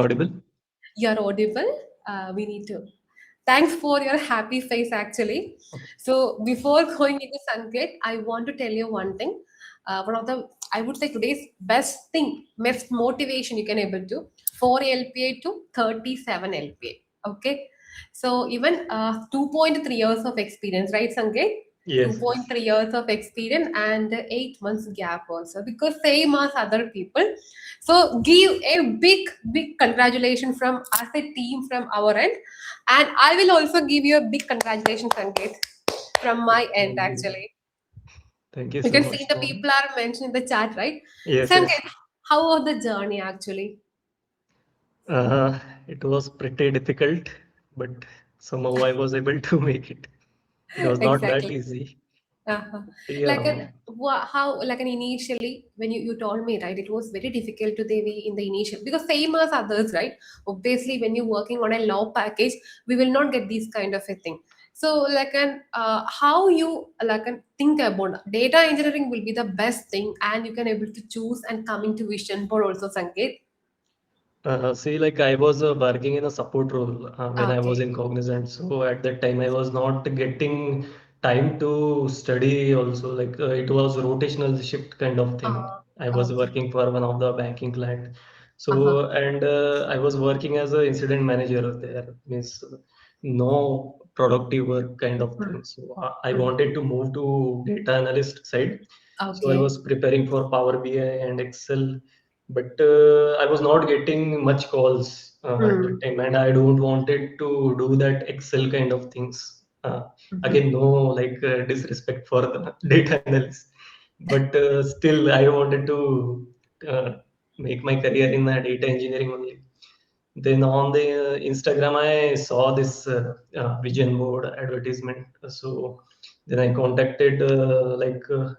audible? You're audible. We need to. Thanks for your happy face, actually. So before going into Sanket, I want to tell you one thing. One of the, I would say today's best thing, best motivation you can able to 4 LPA to 37 LPA. Okay. So even 2.3 years of experience, right, Sanket? Yes. 2.3 years of experience and 8 months gap also because same as other people. So give a big congratulations from us a team from our end, and I will also give you a big congratulations, Sanket, from my end Thank you. actually. Thank you You so can see much. the people are mentioned in the chat, right? Yes, yes. Sanket, how was the journey actually? Uh, it was pretty difficult, but somehow I was able to make it. It was not that Exactly. easy. Uh-huh. Like Yeah, an how like an initially when you told me, right, it was very difficult to be in the initial because same as others, right? Obviously when you're working on a low package we will not get this kind of a thing. So like an how you like an think about data engineering will be the best thing and you can able to choose and coming to vision board also, Sanket. See, like I was working in a support role when I was Okay. in Cognizant. So at that time, I was not getting time to study also. Like it was rotational shift kind of thing. I was Okay. working for one of the banking client. Uh-huh. So, and I was working as an incident manager there. Means no productive work kind of thing. So I Mm. wanted to move to data analyst side. So I Okay. was preparing for Power BI and Excel, but I was not getting much calls at that Mm. time, and I don't wanted to do that Excel kind of things. Again, no like disrespect for the data analyst, but still I wanted to uh, make my career in data engineering only. Then on the Instagram, I saw this vision board advertisement. So then I contacted Anjana.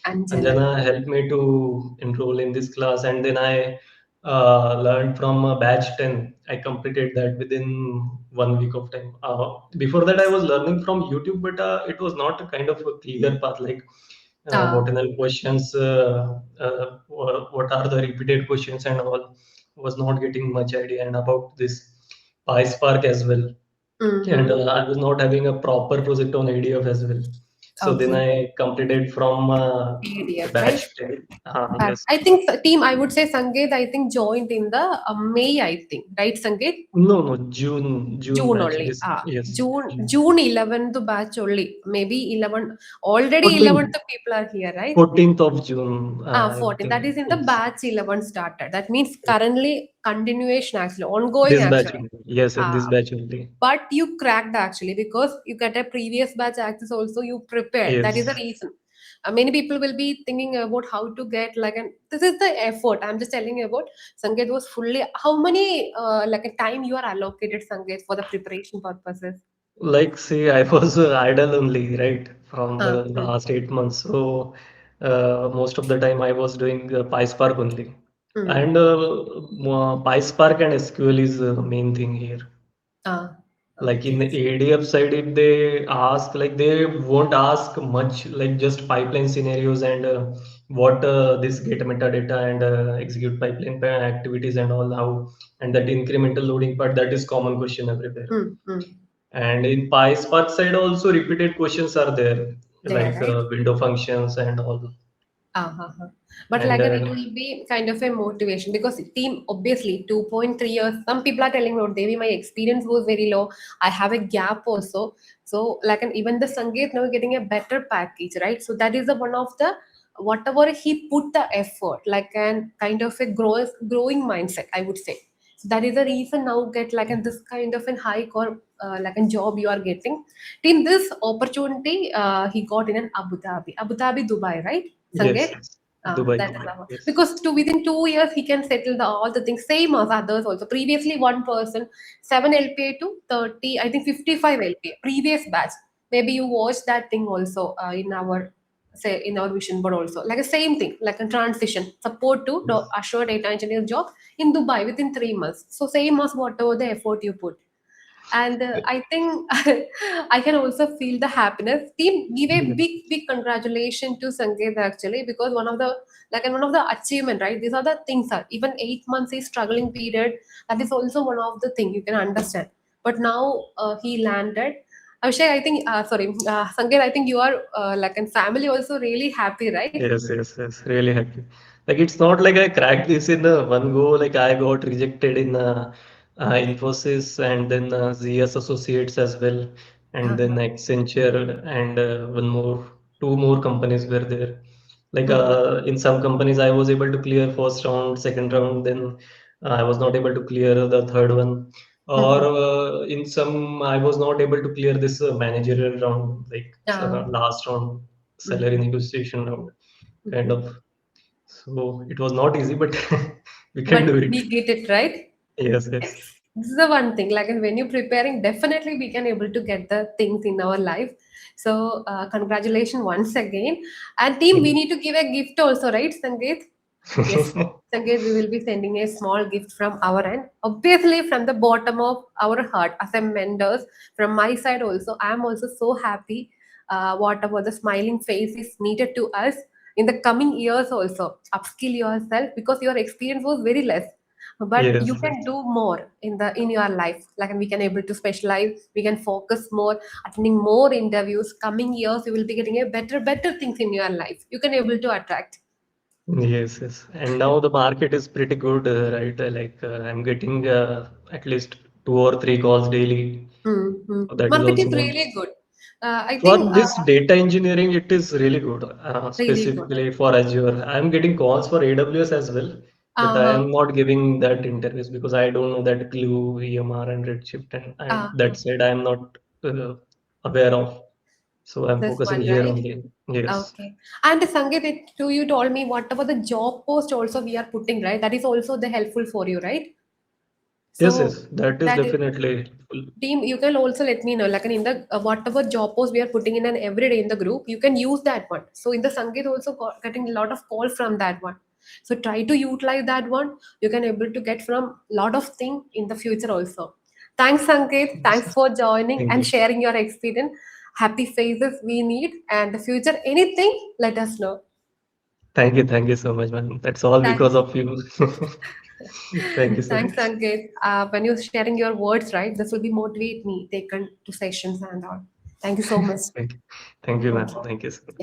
Anjana helped me to enroll in this class, and then I learned from batch 10. I completed that within 1 week of time. Before that, I was learning from YouTube, but it was not a kind of a clear path like what Uh, are the questions, what are the repeated questions, and all. Was not getting much idea and about this PySpark as well, and mm-hmm. I was not having a proper project on ADF as well. So then Okay. I completed from PDF, right? batch 10. But Yes. I think team, I would say Sangeet, I think joined in the May, I think, right, Sangeet? No, no, June June batch. only. This, yes, June. June 11th batch only. Maybe 11, already 11th 14th, people are here, right? 14th of June, I 14. That think. is in the Yes. batch 11 started. That means Yes. currently continuation actually, ongoing This batch actually. only. Yes, yes, this Ah, batch only. but you cracked actually because you get a previous batch access also you prepared. That is the Yes. reason. Many people will be thinking about how to get like an this is the effort. I'm just telling you about Sangeet was fully how many like a time you are allocated, Sangeet, for the preparation purposes. Like, see, I was idle only, right, from the Mm. last 8 months. So, most of the time I was doing PySpark only. Mm. And PySpark and SQL is the main thing here. Ah, Like in the okay. ADF side, if they ask, like they won't ask much, like just pipeline scenarios and what this get metadata and execute pipeline activities and all how, and that incremental loading part, that is common question everywhere. Mm. Mm. And in PySpark side also repeated questions are there, There, like right? window functions and all. Uh-huh. But And like and it will be kind of a motivation because team obviously 2.3 years. Some people are telling about Devi, my experience was very low. I have a gap also. So like and even the Sangeet now getting a better package, right? So that is the one of the whatever he put the effort, like and kind of a growing mindset, I would say. So that is the reason now get like and this kind of an hike or like a job you are getting. In this opportunity, he got in an Abu Dhabi, Dubai, right? yes, Sangeet? yes, Dubai, That is Dubai, our yes, because within 2 years he can settle all the things same as others also. Previously, one person 7 LPA to 30, I think 55 LPA previous batch. Maybe you watched that thing also in our say in our vision board also like a same thing like a transition support to the yes. Azure data engineer job in Dubai within 3 months. So same as whatever the effort you put. And I think I can also feel the happiness. Team, give a big, big congratulations to Sangeet actually, because one of the one of the achievement, right? These are the things are even 8 months is struggling period. That is also one of the thing you can understand. But now he landed. Abhishek, I think sorry, Sangeet, I think you are and family also really happy, right? Yes, yes, yes. Really happy. Like it's not like I cracked this in one go. Like I got rejected in Infosys and then ZS Associates as well, and then Uh-huh. Accenture and two more companies were there. Like Mhm. in some companies, I was able to clear first round, second round, then I was not able to clear the third one. Or Mhm. in some, I was not able to clear this managerial round, like Uh, last round, salary mhm. negotiation round kind Mhm. of. So it was not easy, but we can But do it. we get it right. Yes, Yes, yes. this is the one thing. Like, and when you're preparing, definitely we can able to get the things in our life. So, congratulations once again. And team, we need to give a gift also, right, Sangeet? Yes, Sangeet, we will be sending a small gift from our end. Obviously, from the bottom of our heart, as a mentors, from my side also, I am also so happy. Whatever the smiling face is needed to us in the coming years also, upskill yourself because your experience was very less, but Yes, you yes. can do more in your life, like, and we can able to specialize, we can focus more, attending more interviews. Coming years you will be getting a better things in your life, you can able to attract. Yes, yes. And now the market is pretty good, right? I'm getting at least two or three calls daily. Mm-hmm. So that is Market also is nice. really good. I think For this data engineering, it is really good, really good. specifically for Azure. I'm getting calls for AWS as well, but I Uh-huh. am not giving that interviews because I don't know that Glue, EMR, and Redshift, and Uh-huh. that said, I'm not uh, aware of. So I'm This focusing one, here right? only. Yes. Okay. And Sangeet, too, you told me whatever the job post also we are putting, right? That is also the helpful for you, right? Yes, So yes, that is that is definitely helpful. team, you can also let me know, like in the whatever job post we are putting in an every day in the group, you can use that one. So in the Sangeet also getting a lot of call from that one. So try to utilize that one. You can able to get from lot of thing in the future also. Thanks, Sangeet. Yes, Thanks yes. for joining Thank and you. sharing your experience. Happy phases we need and the future. Anything, let us know. Thank you so much, man. That's all because Thanks. of you. Thank you so Thanks, much. Sangeet. When you're sharing your words, right, this will be motivate me taken to sessions and all. Thank you so much. Thank you. Thank you, Thank man. you. Thank you so much. Yeah.